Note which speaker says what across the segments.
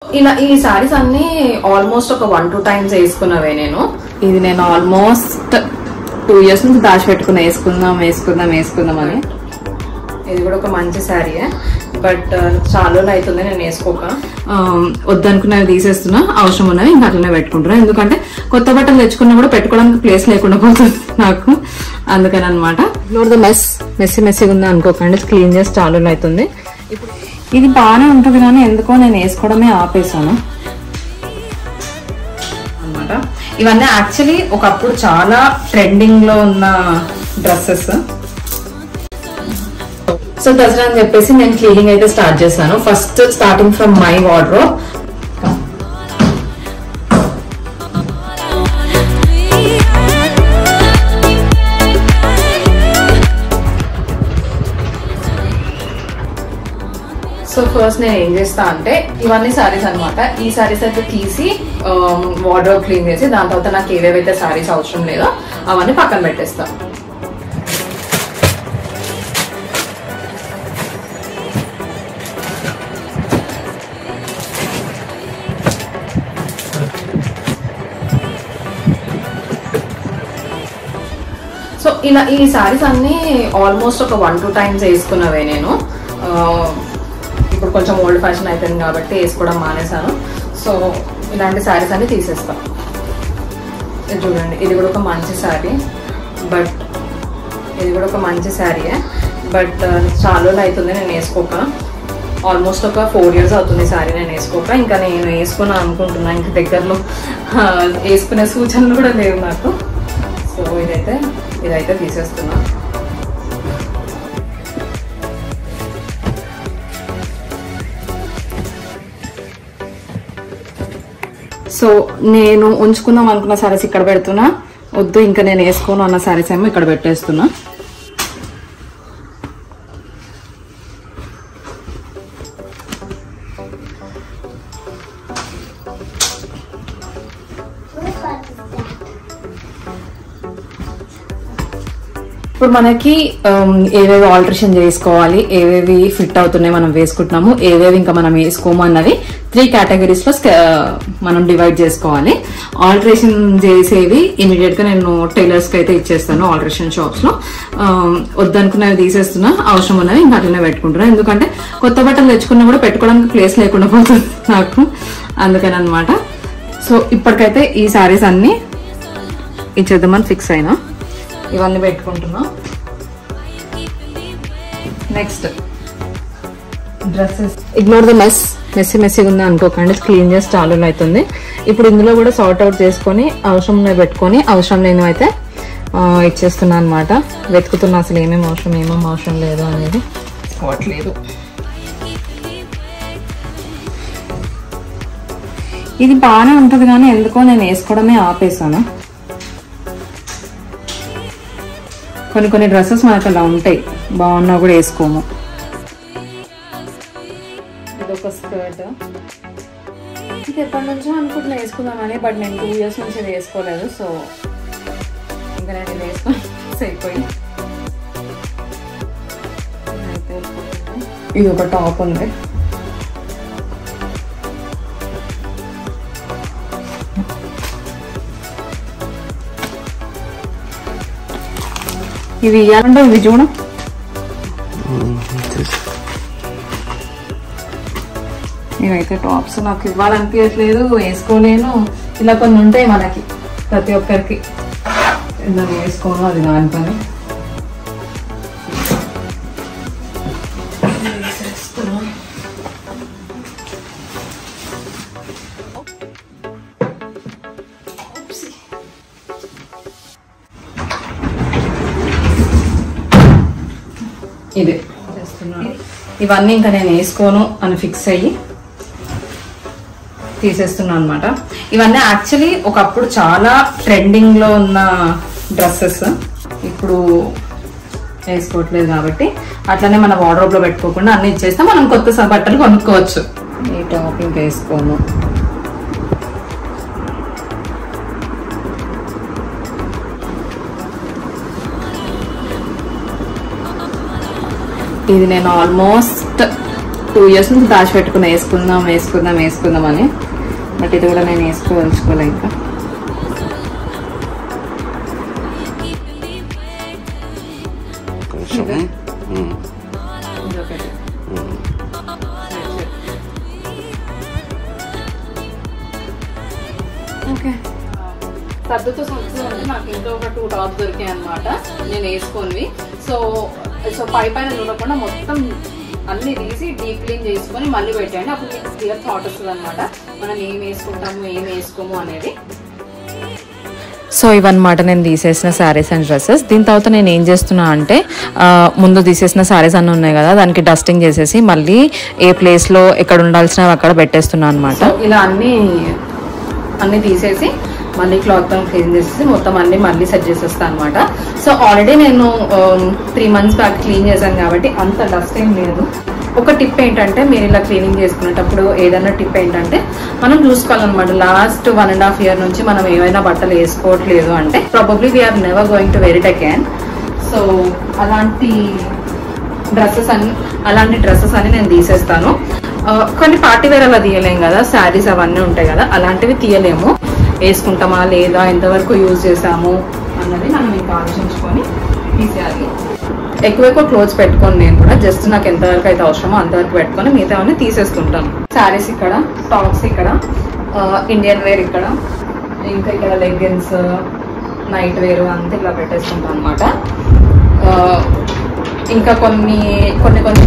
Speaker 1: ఇలా ఈ సారీస్ అన్ని ఆల్మోస్ట్ ఒక 1-2 టైమ్స్ వేసుకున్నవే నేను. ఇది నేను ఆల్మోస్ట్ 2 years నుంచి దాచిపెట్టుకున్నా వేసుకుందాం అని. ఇది కూడా ఒక మంచి శారీయే, బట్ చాలా రోజులు అవుతుంది నేను వేసుకోక. వద్దనుకున్నవి తీసేస్తున్నా, అవసరం ఉన్నవి ఇంకా అట్లనే పెట్టుకుంటున్నా. ఎందుకంటే కొత్త బట్టలు తెచ్చుకున్నా కూడా పెట్టుకోవడానికి ప్లేస్ లేకుండా పోతుంది నాకు, అందుకని అనమాట. ఇప్పుడు మెస్సీగా ఉంది అనుకోకండి, క్లీన్ చేసి చాలా రోజులు అవుతుంది. ఇప్పుడు ఇది బాగానే ఉంటుంది కానీ ఎందుకో నేను వేసుకోవడమే ఆపేసాను అనమాట. ఇవన్నీ యాక్చువల్లీ ఒకప్పుడు చాలా ట్రెండింగ్ లో ఉన్న డ్రెస్సెస్. సో దసరా అని చెప్పేసి నేను క్లీనింగ్ అయితే స్టార్ట్ చేశాను. First starting from my wardrobe. So first నేను ఏం చేస్తా అంటే, ఇవన్నీ సారీస్ అనమాట. ఈ సారీస్ అయితే తీసి వార్డ్రోబ్ క్లీన్ చేసి దాని తర్వాత నాకు ఏవేవైతే సారీస్ అవసరం లేదో అవన్నీ పక్కన పెట్టేస్తా. సో ఇలా ఈ సారీస్ అన్ని ఆల్మోస్ట్ ఒక 1-2 టైమ్స్ వేసుకున్నవే నేను. ఇప్పుడు కొంచెం ఓల్డ్ ఫ్యాషన్ అయిపోయింది కాబట్టి వేసుకోవడం మానేశాను. సో ఇలాంటి శారీస్ అన్ని తీసేస్తాను. ఇది చూడండి, ఇది కూడా ఒక మంచి శారీ, బట్ చాలా రోజులు అవుతుంది నేను వేసుకోక. ఆల్మోస్ట్ ఒక 4 years అవుతుంది శారీ నేను వేసుకోక. ఇంకా నేను వేసుకున్నా అనుకుంటున్నా, ఇంకా దగ్గరలో వేసుకునే సూచనలు కూడా లేవు నాకు. సో ఇదైతే తీసేస్తున్నా. సో నేను ఉంచుకుందాం అనుకున్న సారీస్ ఇక్కడ పెడుతున్నా, వద్దు ఇంకా నేను వేసుకోను అన్న సారీస్ ఏమో ఇక్కడ పెట్టేస్తున్నా. ఇప్పుడు మనకి ఏవేవి ఆల్టరేషన్ చేసుకోవాలి, ఏవేవి ఫిట్ అవుతున్నాయి మనం వేసుకుంటున్నాము, ఏవేవి ఇంకా మనం వేసుకోము అన్నది 3 categories లో మనం డివైడ్ చేసుకోవాలి. ఆల్టరేషన్ చేసేవి ఇమీడియట్ గా నేను టైలర్స్ కి అయితే ఇచ్చేస్తాను ఆల్టరేషన్ షాప్స్ లో. వద్దనుకున్నవి తీసేస్తున్నా, అవసరం ఉన్నవి ఇంకా అట్లనే పెట్టుకుంటున్నా. ఎందుకంటే కొత్త బట్టలు తెచ్చుకున్నా కూడా పెట్టుకోవడానికి ప్లేస్ లేకుండా పోతుంది నాకు, అందుకని అనమాట. సో ఇప్పటికైతే ఈ సారీస్ అన్ని ఇచ్చేద్దామని ఫిక్స్ అయినా. ఇవన్నీ పెట్టుకుంటున్నా. Next dresses. ఇగ్నోర్ ద మెస్సీగా ఉంది అనుకోకండి, క్లీన్ చేసి చాలా రోజులు అవుతుంది. ఇప్పుడు ఇందులో కూడా సార్ట్ అవుట్ చేసుకొని అవసరం ఉన్నవి పెట్టుకొని అవసరం లేనివి అయితే ఇచ్చేస్తున్నా అనమాట. వెతుకుతున్నా అసలు ఏమేమి అవసరం లేదు అనేది పోవట్లేదు. ఇది బాగానే ఉంటుంది కానీ ఎందుకో నేను వేసుకోవడమే ఆపేసాను. కొన్ని డ్రెస్సెస్ మనకు అలా ఉంటాయి, బాగున్నా కూడా వేసుకోము. ఇదొక స్కర్ట్, ఇది ఎప్పటి నుంచో అనుకుంటున్నా వేసుకుందామని, బట్ నేను 2 years నుంచి వేసుకోలేదు. సో ఇంకా నేను ఇది వేసుకొని అయిపోయి. ఇది ఒక టాప్ ఉంది. ఇవి ఇవ్వాలంటే ఇవి చూడ, ఇవైతే టాప్స్ నాకు ఇవ్వాలనిపించట్లేదు, వేసుకోలేను. ఇలా కొన్ని ఉంటాయి మనకి, ప్రతి ఒక్కరికి నేను వేసుకోను, అది దాని పని. ఇది ఇవన్నీ ఇంకా నేను వేసుకోను అని ఫిక్స్ అయ్యి తీసేస్తున్నాను అనమాట. ఇవన్నీ యాక్చువల్లీ ఒకప్పుడు చాలా ట్రెండింగ్ లో ఉన్న డ్రెస్సెస్, ఇప్పుడు వేసుకోవట్లేదు కాబట్టి అట్లనే మన వార్డ్రోబ్ లో పెట్టుకోకుండా అన్ని ఇచ్చేస్తే మనం కొత్త బట్టలు కొనుక్కోవచ్చు. ఈ టాప్ ఇంకా వేసుకోను. ఇది నేను ఆల్మోస్ట్ 2 years నుంచి దాచిపెట్టుకున్నా వేసుకుందాం అని. బట్ ఇది కూడా నేను వేసుకోదలుచుకోలే ఇంకా. ఓకే, సర్దుతో సంవత్సరం నాకు ఇంకా ఒక 2 టాప్స్ దొరికాయి అనమాట నేను వేసుకొని. సో పైన నూనకుండా మొత్తం అన్ని తీసి డీప్ క్లీన్ చేసుకొని మళ్ళీ పెట్టండి. అప్పుడు మీకు క్లియర్ థాట్ వస్తుంది అనమాట మనం ఏం వేసుకుంటాము ఏం వేసుకోము అనేది. సో ఇవన్నమాట నేను తీసేసిన శారీస్ అండ్ డ్రెస్సెస్. దీని తర్వాత నేను ఏం చేస్తున్నా అంటే ముందు తీసేసిన శారీస్ అన్నీ ఉన్నాయి కదా, దానికి డస్టింగ్ చేసేసి మళ్ళీ ఏ ప్లేస్లో ఎక్కడ ఉండాల్సినవి అక్కడ పెట్టేస్తున్నా అనమాట. ఇలా అన్ని తీసేసి మళ్ళీ క్లాత్ క్లీన్ చేసేసి మొత్తం అన్ని మళ్ళీ సెట్ చేసేస్తాను అనమాట. సో ఆల్రెడీ నేను 3 months బ్యాక్ క్లీన్ చేశాను కాబట్టి అంత డస్ట్ ఏం లేదు. ఒక టిప్ ఏంటంటే మీరు ఇలా క్లీనింగ్ చేసుకునేటప్పుడు ఏదైనా టిప్ ఏంటంటే మనం చూసుకోవాలన్నమాట. లాస్ట్ 1.5 year నుంచి మనం ఏమైనా బట్టలు వేసుకోవట్లేదు అంటే probably we are never going to wear it again. So అలాంటి డ్రెస్సెస్ అన్ని నేను తీసేస్తాను. కొన్ని పార్టీ వేర్ అలా తీయలేం కదా, శారీస్ అవన్నీ ఉంటాయి కదా, అలాంటివి తీయలేము. వేసుకుంటామా లేదా, ఎంతవరకు యూజ్ చేసాము అన్నది మనం ఇంకా ఆలోచించుకొని తీసేయాలి. ఎక్కువ క్లోత్స్ పెట్టుకొని నేను కూడా జస్ట్ నాకు ఎంతవరకు అయితే అవసరమో అంతవరకు పెట్టుకొని మిగతా అన్నీ తీసేస్తుంటాను. శారీస్ ఇక్కడ, టాప్స్ ఇక్కడ, ఇండియన్ వేర్ ఇక్కడ, ఇంకా ఇక్కడ లెగ్గిన్స్, నైట్ వేర్ అంతా ఇలా పెట్టేసుకుంటాను అనమాట. ఇంకా కొన్ని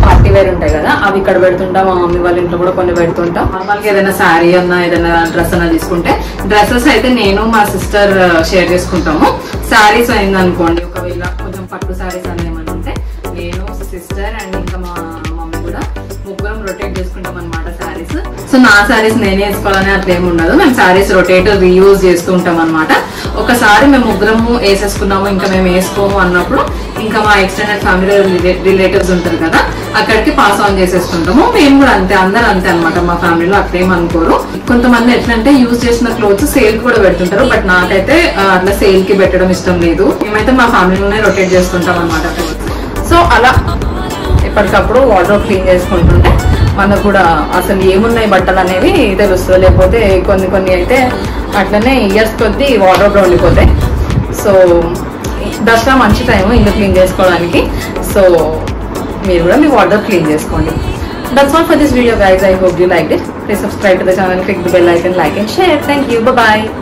Speaker 1: పార్టీ వేర్ ఉంటాయి కదా, అవి ఇక్కడ పెడుతుంటాం. మా మమ్మీ వాళ్ళ ఇంట్లో కూడా కొన్ని పెడుతుంటాం. నార్మల్గా ఏదైనా శారీ అన్నా ఏదైనా డ్రెస్ అన్నా తీసుకుంటే, డ్రెస్సెస్ అయితే నేను మా సిస్టర్ షేర్ చేసుకుంటాము. శారీస్ అయింది అనుకోండి, ఒకవేళ కొంచెం పట్టు శారీస్ అని ఏమన్నా ఉంటే నేను, సిస్టర్ అండ్ ఇంకా మా మమ్మీ కూడా ముగ్గురం రొటేట్ చేసుకుంటాం అనమాట శారీస్. సో నా శారీస్ నేనే వేసుకోవాలని అట్లా ఏమి ఉండదు, మేము శారీస్ రొటేట్ రీయూజ్ చేస్తూ ఉంటాం అనమాట. ఒకసారి మేము ముగ్గురము వేసేసుకున్నాము ఇంకా మేము వేసుకోము అన్నప్పుడు ఇంకా మా ఎక్స్టెండెడ్ ఫ్యామిలీ రిలేటివ్స్ ఉంటారు కదా, అక్కడికి పాస్ ఆన్ చేసేస్తుంటాము. మేము కూడా అంతే, అందరూ అంతే అనమాట మా ఫ్యామిలీలో, అట్లేం అనుకోరు. కొంతమంది ఎట్లంటే యూజ్ చేసిన క్లోత్స్ సేల్ కూడా పెడుతుంటారు, బట్ నాకైతే అట్లా సేల్ కి పెట్టడం ఇష్టం లేదు. మేమైతే మా ఫ్యామిలీలోనే రొటేట్ చేసుకుంటాం అనమాట క్లోత్స్. సో అలా ఎప్పటికప్పుడు వార్డ్రోబ్ క్లీన్ చేసుకుంటుంటే మనకు కూడా అసలు ఏమున్నాయి బట్టలు అనేవి తెలుస్తుంది. లేకపోతే కొన్ని అయితే అట్లనే ఇయర్స్ కొద్దీ వార్డ్రోబ్ లో ఉండిపోతాయి. సో దసరా మంచి టైం ఇల్లు క్లీన్ చేసుకోవడానికి. సో మీరు కూడా మీ వార్డ్రోబ్ క్లీన్ చేసుకోండి. That's all for this video guys. I hope you liked it. Please subscribe to the channel, click the bell icon, like and share. Thank you. Bye bye.